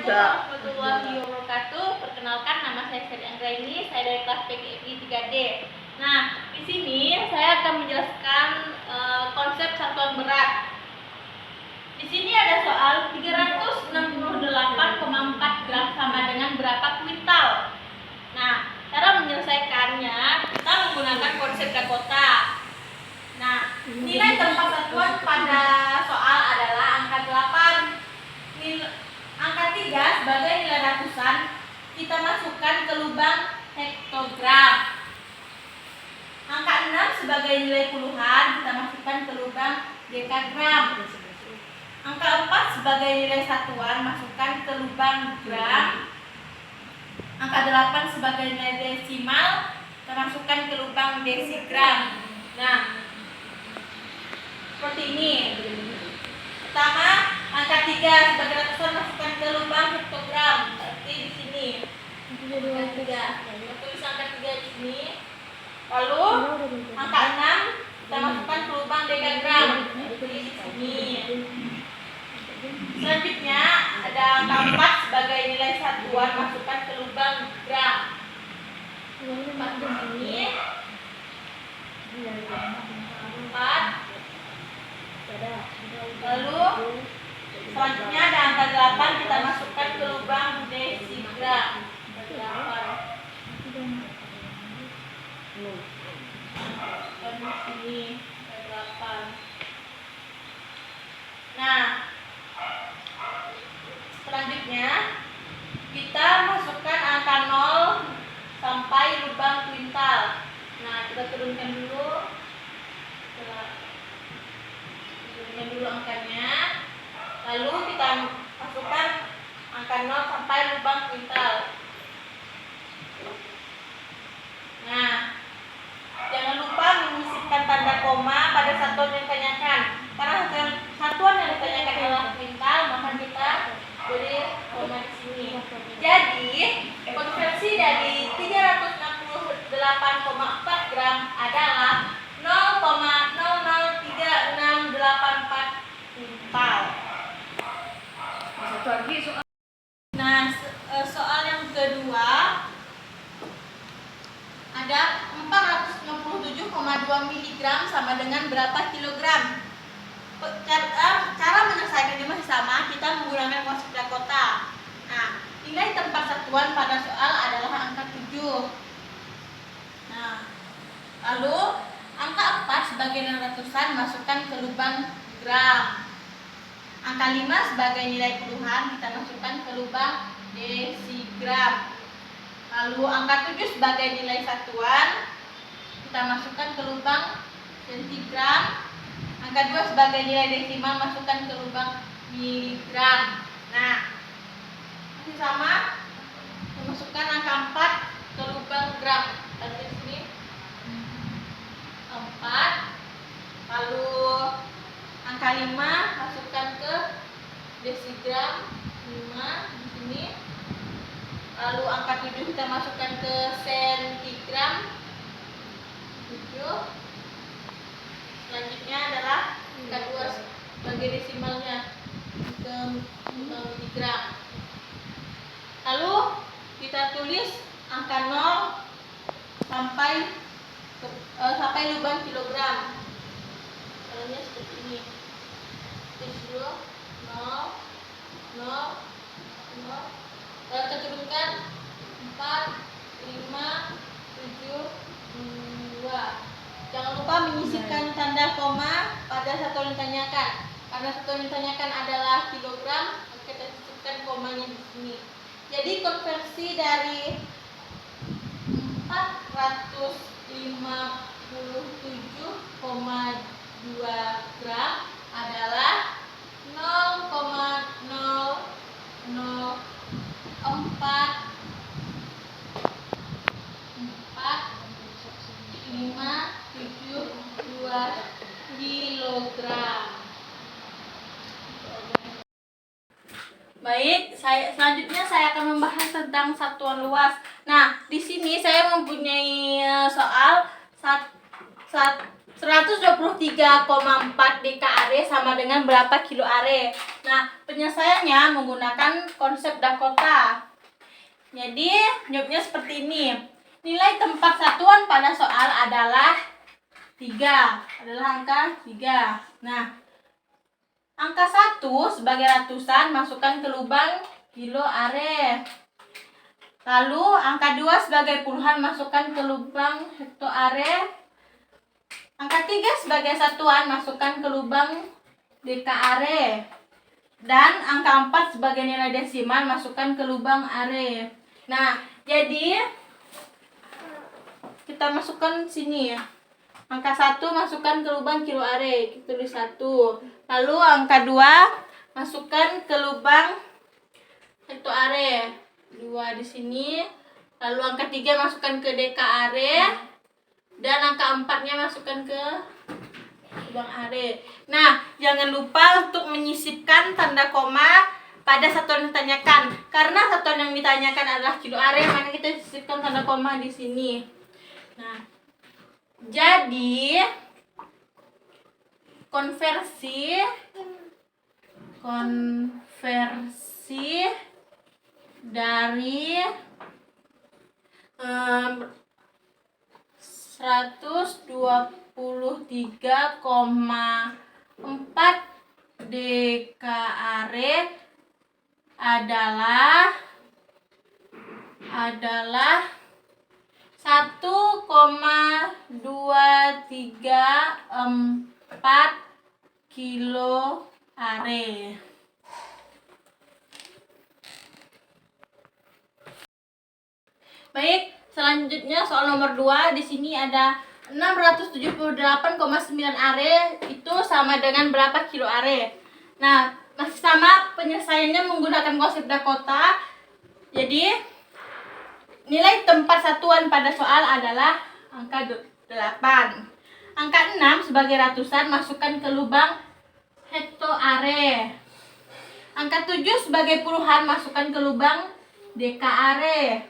warahmatullahi wabarakatuh. Perkenalkan, nama saya Seri Anggraini, saya dari kelas PGRI 3D. Nah, di sini saya akan menjelaskan konsep satuan berat. Di sini ada soal 368,4 gram sama dengan berapa kuintal. Nah, cara menyelesaikannya kita menggunakan konsep Dakota. Nah, nilai tempat satuan pada soal adalah angka 8. Angka 3 sebagai nilai ratusan kita masukkan ke lubang hektogram. Angka 6 sebagai nilai puluhan kita masukkan ke lubang dekagram. Angka 4 sebagai nilai satuan masukkan ke lubang gram. Angka 8 sebagai nilai desimal kita masukkan ke lubang desigram. Nah, seperti ini. Pertama, angka 3 sebagai ratusan masukkan ke lubang hektogram. Seperti di sini. Angka 3. Tulis angka 3 di sini. Lalu angka 6 kita masukkan ke lubang dekagram. Seperti di sini. Selanjutnya ada angka 4 sebagai nilai satuan masukkan ke lubang gram. 4 di sini. 4. Lalu selanjutnya ada angka 8 kita masukkan ke lubang desigram. 8. Dan di sini ada 8. Nah, selanjutnya kita masukkan angka 0 sampai lubang kuintal. Nah, kita turunkan dulu. Turunkan dulu angkanya. Lalu kita masukkan angka 0 sampai lubang kuintal. Nah, jangan lupa menyisipkan tanda koma pada satuan yang ditanyakan. Karena satuan yang ditanyakan adalah kuintal, maka kita beri koma di sini. Jadi, konversi dari 368,4 gram adalah 0,003684 kuintal. Satu lagi soal. Nah, soal yang kedua ada 467,2 mg sama dengan berapa kilogram. Cara menyelesaikannya masih sama, kita menggunakan konsep Dakota. Nah, nilai tempat satuan pada soal adalah angka 7. Nah, lalu angka 4 sebagai nilai ratusan masukkan ke lubang gram. Angka 5 sebagai nilai puluhan kita masukkan ke lubang desigram. Lalu angka 7 sebagai nilai satuan kita masukkan ke lubang sentigram. Angka 2 sebagai nilai desimal masukkan ke lubang miligram. Nah, masih sama, memasukkan angka 4 ke lubang gram. Di sini 4. Lalu angka 5 masukkan ke desigram 5 di sini. Lalu angka 7 kita masukkan ke sentigram 7. Selanjutnya adalah angka 2 sebagai desimalnya ke miligram. Lalu kita tulis angka 0 sampai lubang kilogram. Caranya seperti ini. Tulis dulu 0 0 0. Lalu kita turunkan 4 5 7 2. Jangan lupa menyisipkan tanda koma pada satuan yang ditanyakan. Karena satuan yang ditanyakan adalah kilogram, maka kita sisipkan komanya di sini. Jadi konversi dari 457,2 gram adalah 0,004,572 kilogram. Baik, selanjutnya saya akan membahas tentang satuan luas. Nah, di sini saya mempunyai soal 100 123,4 dekare sama dengan berapa kilo are? Nah, penyelesaiannya menggunakan konsep Dakota. Jadi, jawabnya seperti ini. Nilai tempat satuan pada soal adalah 3. Adalah angka 3. Nah, angka 1 sebagai ratusan masukkan ke lubang kilo are. Lalu, angka 2 sebagai puluhan masukkan ke lubang hektoare. Angka 3 sebagai satuan masukkan ke lubang dekare. Dan angka 4 sebagai nilai desimal masukkan ke lubang are. Nah, jadi kita masukkan sini ya. Angka 1 masukkan ke lubang kilo are. Kita tulis 1. Lalu angka 2 masukkan ke lubang hektoare. 2 di sini. Lalu angka 3 masukkan ke dekare. Dan angka 4-nya masukkan ke lubang are. Nah, jangan lupa untuk menyisipkan tanda koma pada satuan yang ditanyakan. Karena satuan yang ditanyakan adalah kilo are, maka kita sisipkan tanda koma di sini. Nah, jadi konversi dari 123,4 dekare adalah 1,234 kilo are. Baik, selanjutnya soal nomor 2. Di sini ada 678,9 are itu sama dengan berapa kilo are. Nah, masih sama penyelesaiannya menggunakan konsep Dakota. Jadi, nilai tempat satuan pada soal adalah angka 8. Angka 6 sebagai ratusan masukkan ke lubang hektoare. Angka 7 sebagai puluhan masukkan ke lubang dekare.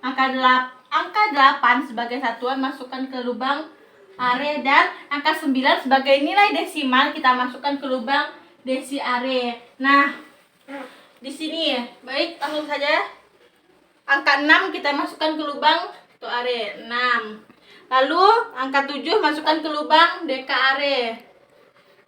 Angka 8 sebagai satuan masukkan ke lubang are. Dan angka 9 sebagai nilai desimal kita masukkan ke lubang desi are. Nah, di sini ya. Baik, langsung saja. Angka 6 kita masukkan ke lubang hektoare. 6. Lalu angka 7 masukkan ke lubang dekare.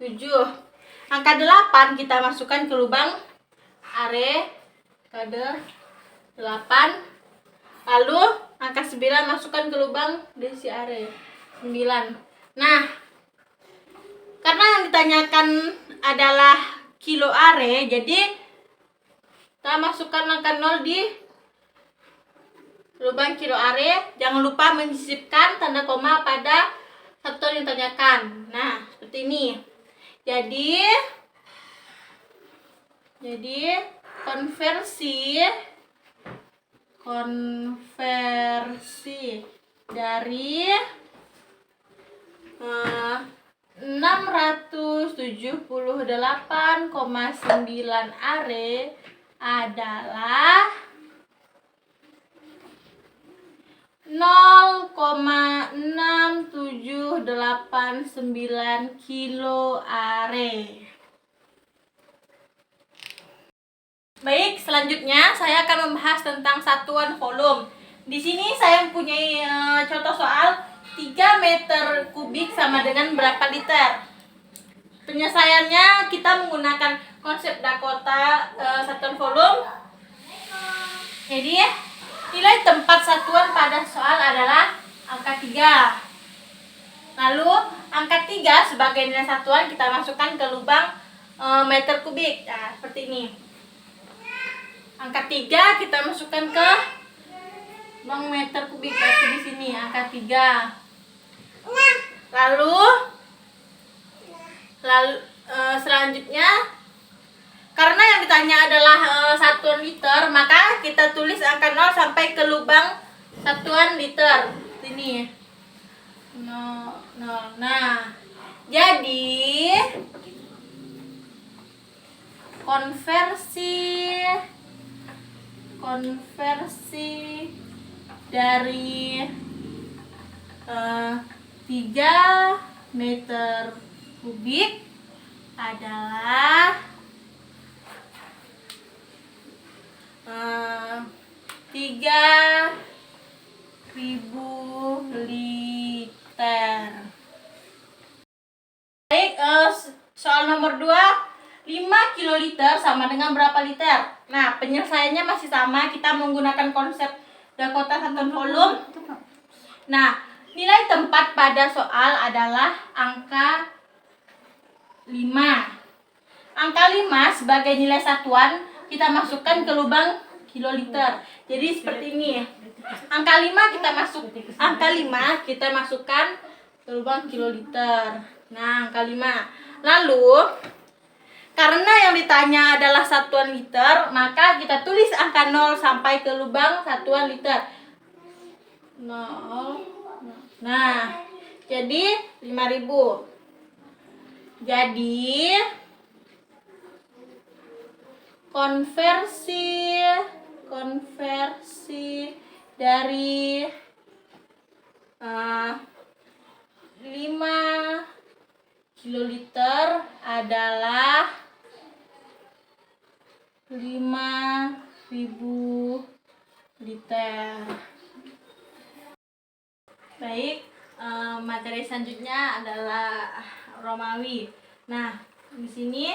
7. Angka 8 kita masukkan ke lubang are. Kode 8. Lalu angka 9 masukkan ke lubang desi are. 9. Nah, karena yang ditanyakan adalah kilo are, jadi kita masukkan angka 0 di lubang kilo are. Jangan lupa menyisipkan tanda koma pada satuan yang ditanyakan. Nah, seperti ini. Jadi konversi dari 678,9 are adalah 0,6789 kilo are. Baik, selanjutnya saya akan membahas tentang satuan volume. Di sini saya mempunyai contoh soal 3 meter kubik sama dengan berapa liter. Penyelesaiannya kita menggunakan konsep Dakota satuan volume. Jadi, nilai tempat satuan pada soal adalah angka 3. Lalu, angka 3 sebagai nilai satuan kita masukkan ke lubang meter kubik. Nah, seperti ini. Angka 3 kita masukkan ke lubang meter kubik. Berarti di sini angka 3. Lalu selanjutnya, karena yang ditanya adalah satuan liter, maka kita tulis angka 0 sampai ke lubang satuan liter. Sini 0. Nah, jadi konversi dari 3 meter kubik adalah 3.000 liter. Baik, soal nomor 2, 5 kiloliter sama dengan berapa liter? Nah, penyelesaiannya masih sama, kita menggunakan konsep Dakota satuan volume. Nah, nilai tempat pada soal adalah angka 5. Angka 5 sebagai nilai satuan kita masukkan ke lubang kiloliter. Jadi seperti ini. Angka 5 kita masukkan ke lubang kiloliter. Nah, angka 5. Lalu karena yang ditanya adalah satuan liter, maka kita tulis angka 0 sampai ke lubang satuan liter. 0. Nah, jadi 5.000. Jadi konversi dari 5 kiloliter adalah 5.000 liter. Baik, materi selanjutnya adalah Romawi. Nah, di sini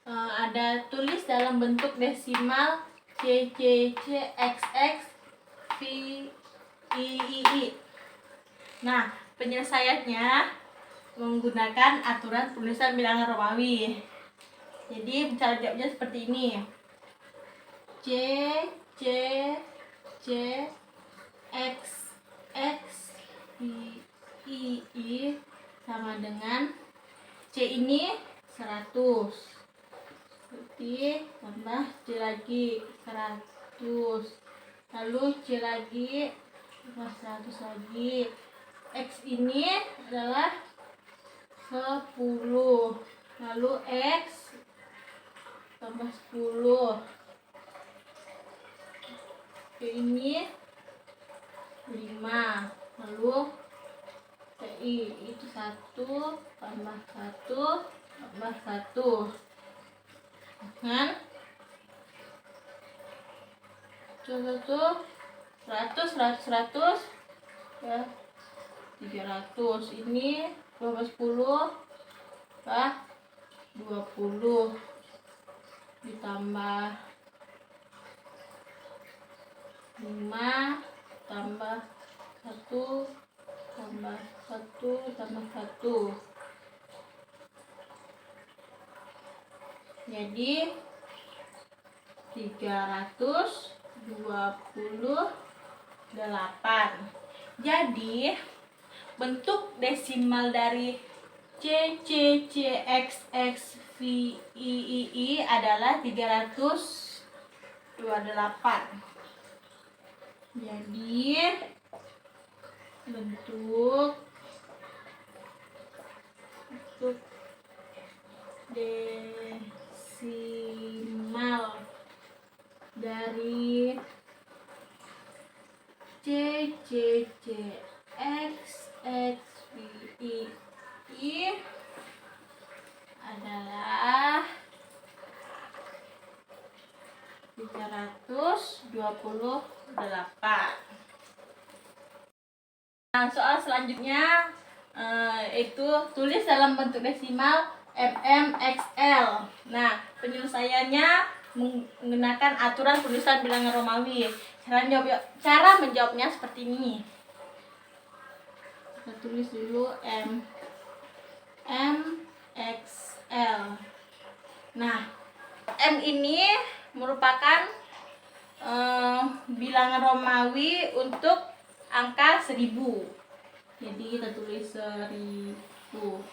ada tulis dalam bentuk desimal C C C X X V I I. Nah, penyelesaiannya menggunakan aturan penulisan bilangan Romawi. Jadi cara jawabnya seperti ini. C C C X X I I sama dengan C ini 100. Berarti tambah C lagi 100. Lalu C lagi tambah 100 lagi. X ini adalah 10. Lalu X tambah 10. Ini 5. Lalu TI itu 1 tambah 1 tambah 1 dengan 100 ya 300. Ini 10 20 ditambah 5 tambah 1 tambah 1 tambah 1. Jadi 328. Jadi bentuk desimal dari C C C X X V I adalah 328. Jadi bentuk desimal dari C C C X X V I adalah 328. Nah, soal selanjutnya itu tulis dalam bentuk desimal MMXL. Nah, penyelesaiannya menggunakan aturan penulisan bilangan Romawi. Cara menjawabnya seperti ini. Kita tulis dulu MXL. Nah, M ini merupakan bilangan Romawi untuk angka 1000. Jadi kita tulis 1000.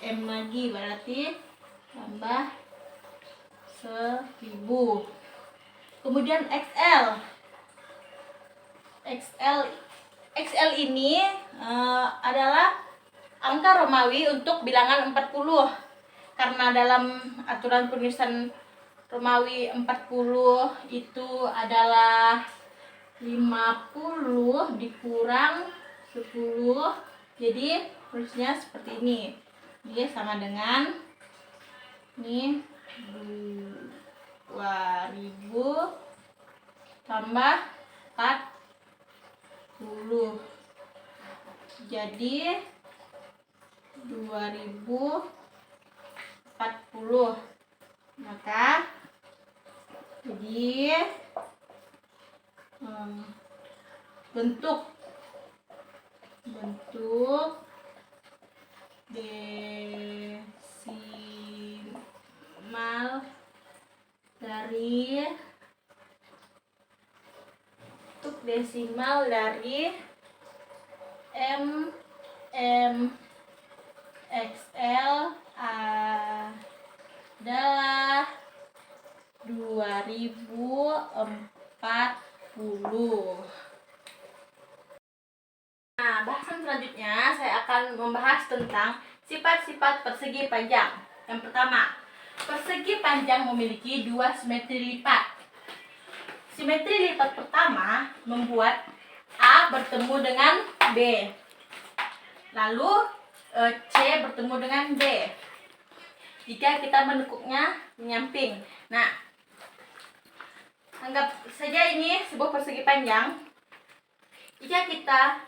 M lagi berarti tambah 1000. Kemudian XL ini adalah angka Romawi untuk bilangan 40. Karena dalam aturan penulisan Romawi 40 itu adalah 50 dikurang 10. Jadi tulisnya seperti ini. Dia sama dengan ini 2000 tambah 40. Jadi 2040. Maka jadi bentuk desimal dari MXL adalah 2040. Nah, bahasan selanjutnya saya akan membahas tentang sifat-sifat persegi panjang. Yang pertama, persegi panjang memiliki dua simetri lipat. Simetri lipat pertama membuat A bertemu dengan B, lalu C bertemu dengan D jika kita menekuknya menyamping. Nah, anggap saja ini sebuah persegi panjang. Jika kita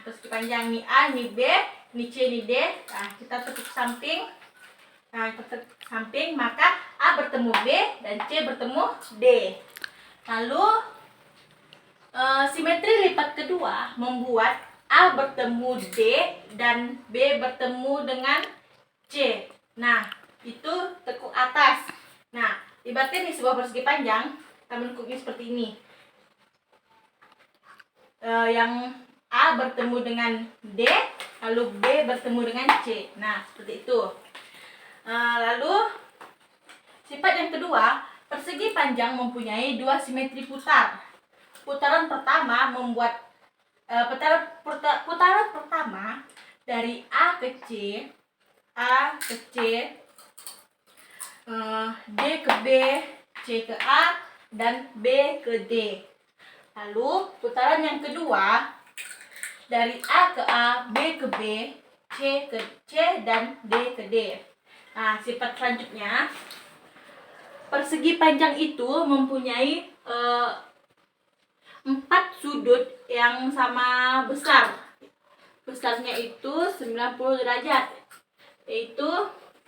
persegi panjang ini A, ini B, ini C, ini D. Nah, kita tekuk samping. Maka A bertemu B dan C bertemu D. Lalu simetri lipat kedua membuat A bertemu D dan B bertemu dengan C. Nah, itu tekuk atas. Nah, ibaratnya ini sebuah persegi panjang, kita menekuknya seperti ini. Yang A bertemu dengan D, lalu B bertemu dengan C. Nah, seperti itu. Lalu sifat yang kedua, persegi panjang mempunyai dua simetri putar. Putaran pertama membuat putaran pertama dari A ke C, D ke B, C ke A, dan B ke D. Lalu putaran yang kedua dari A ke A, B ke B, C ke C, dan D ke D. Nah, sifat selanjutnya, persegi panjang itu mempunyai 4 sudut yang sama besar. Besarnya itu 90 derajat. Yaitu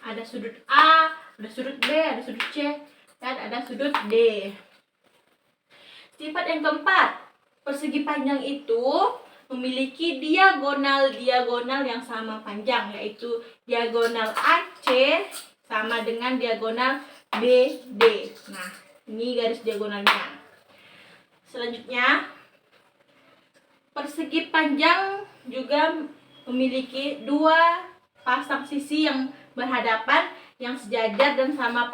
ada sudut A, ada sudut B, ada sudut C, dan ada sudut D. Sifat yang keempat, persegi panjang itu memiliki diagonal yang sama panjang, yaitu diagonal AC sama dengan diagonal BD. Nah, ini garis diagonalnya. Selanjutnya, persegi panjang juga memiliki dua pasang sisi yang berhadapan, yang sejajar dan sama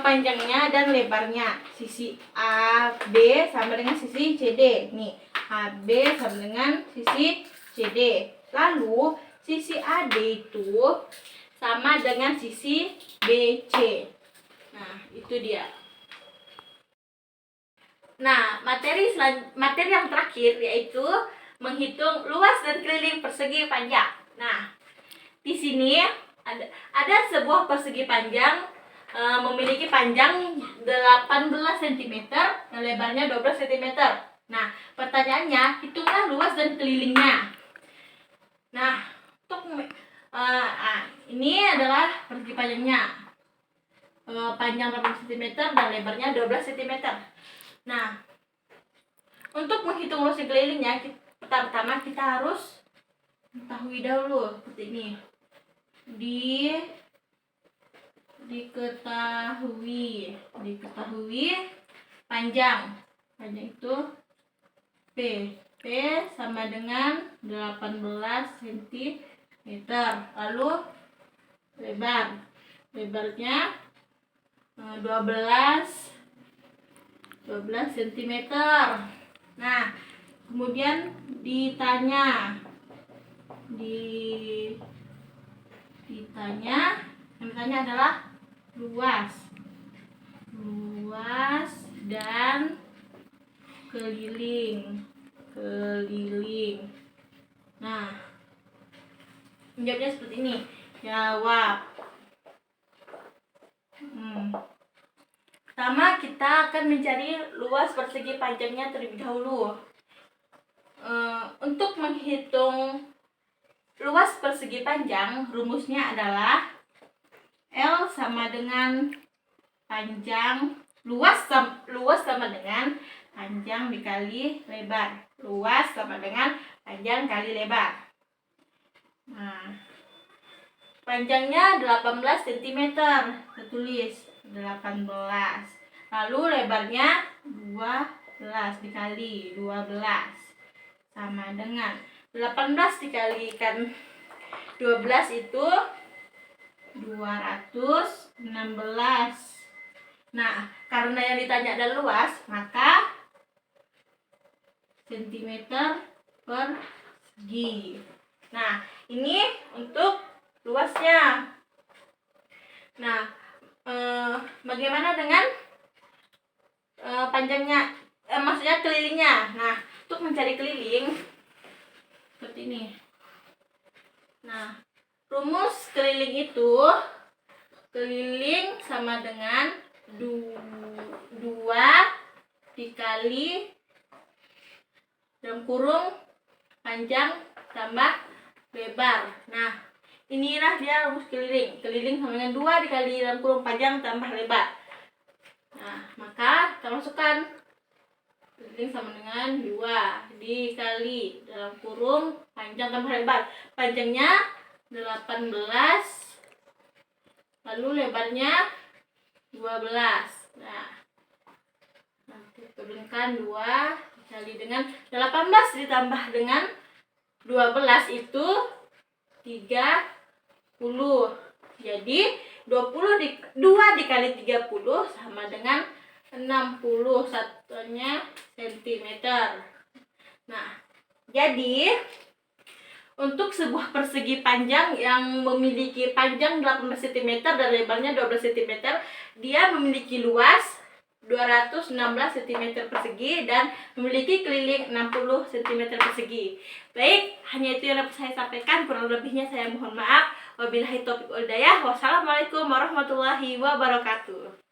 panjangnya dan lebarnya. Sisi AB sama dengan sisi CD. Nih, AB sama dengan sisi CD. Lalu sisi AD itu sama dengan sisi BC. Nah, itu dia. Nah, materi yang terakhir yaitu menghitung luas dan keliling persegi panjang. Nah, di sini ada sebuah persegi panjang memiliki panjang 18 cm dan lebarnya 12 cm. Nah, pertanyaannya, hitunglah luas dan kelilingnya. Nah, ini adalah persegi panjangnya. Panjang 18 cm dan lebarnya 12 cm. Nah, untuk menghitung luas dan kelilingnya, pertama kita harus mengetahui dahulu seperti ini. Diketahui panjang itu P sama dengan 18 cm. Lalu lebarnya 12 cm. Nah, kemudian ditanya yang ditanya adalah luas dan keliling. Nah, menjawabnya seperti ini. Jawab. Pertama, kita akan mencari luas persegi panjangnya terlebih dahulu. Untuk menghitung luas persegi panjang, rumusnya adalah L sama dengan panjang, luas sama dengan panjang dikali lebar. Luas sama dengan panjang kali lebar. Nah, panjangnya 18 cm, kita tulis 18. Lalu lebarnya 12 dikali 12 sama dengan 18 dikalikan 12 itu 216. Nah, karena yang ditanya adalah luas, maka cm persegi. Nah, ini untuk luasnya. Nah, bagaimana dengan panjangnya? Maksudnya kelilingnya. Nah, untuk mencari keliling seperti ini. Nah, rumus keliling itu, keliling sama dengan 2 dikali dalam kurung panjang tambah lebar. Nah, inilah dia rumus keliling. Keliling sama dengan 2 dikali dalam kurung panjang tambah lebar. Nah, maka kita masukkan keliling sama dengan 2 dikali dalam kurung panjang tambah lebar. Panjangnya 18, lalu lebarnya 12. Nah, nanti turunkan 2 dikali dengan 18 ditambah dengan 12 itu 30. Jadi 2 dikali 30 sama dengan 60 satunya cm. Nah, jadi untuk sebuah persegi panjang yang memiliki panjang 18 cm dan lebarnya 12 cm, dia memiliki luas 216 cm persegi dan memiliki keliling 60 cm persegi. Baik, hanya itu yang dapat saya sampaikan. Kurang lebihnya saya mohon maaf. Wabillahi taufiq wal hidayah. Wassalamualaikum warahmatullahi wabarakatuh.